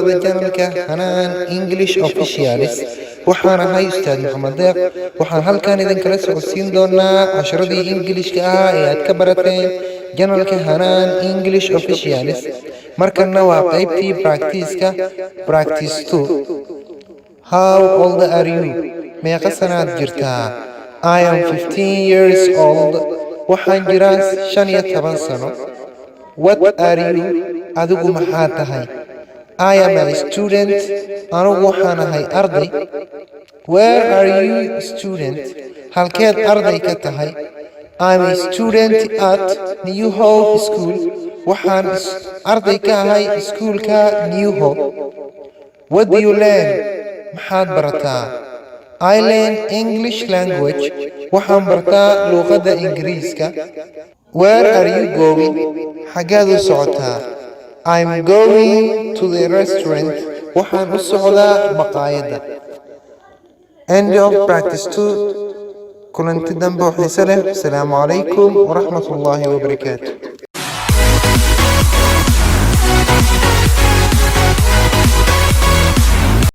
dhawaada channelka Hanaan English Officials. waxaan ahay Ustaad Maxamed Deeq. waxaan halkan idinkala socodsiin doonaa casharadii Englishka ah ee aad ka barateen channelka Hanaan English Officials. markana waa qaybtii practice-ka, practice 2. How old are you? meeqa sanaad jirtaa? I am 15 years old. waxaan jiraa 15 sano. What are you? adigu maxaa tahay? I am a student. anigu waxaan ahay arday. Where are you student? halkeed arday ka tahay? I'm a student at New Hope School. waxaan arday ka ahay iskuulka New Hope. What do you learn? maxaad barataa? I learn English language. waxaan bartaa luqadda Ingiriiska. Where are you going? xaggaad u socotaa? I'm going to the restaurant. waxaan u socdaa maqaayadda. End of practice 2. kulanti dambe oo xiiso leh. Asalaamu calaykum waraxmatullaahi wabarakaatuh.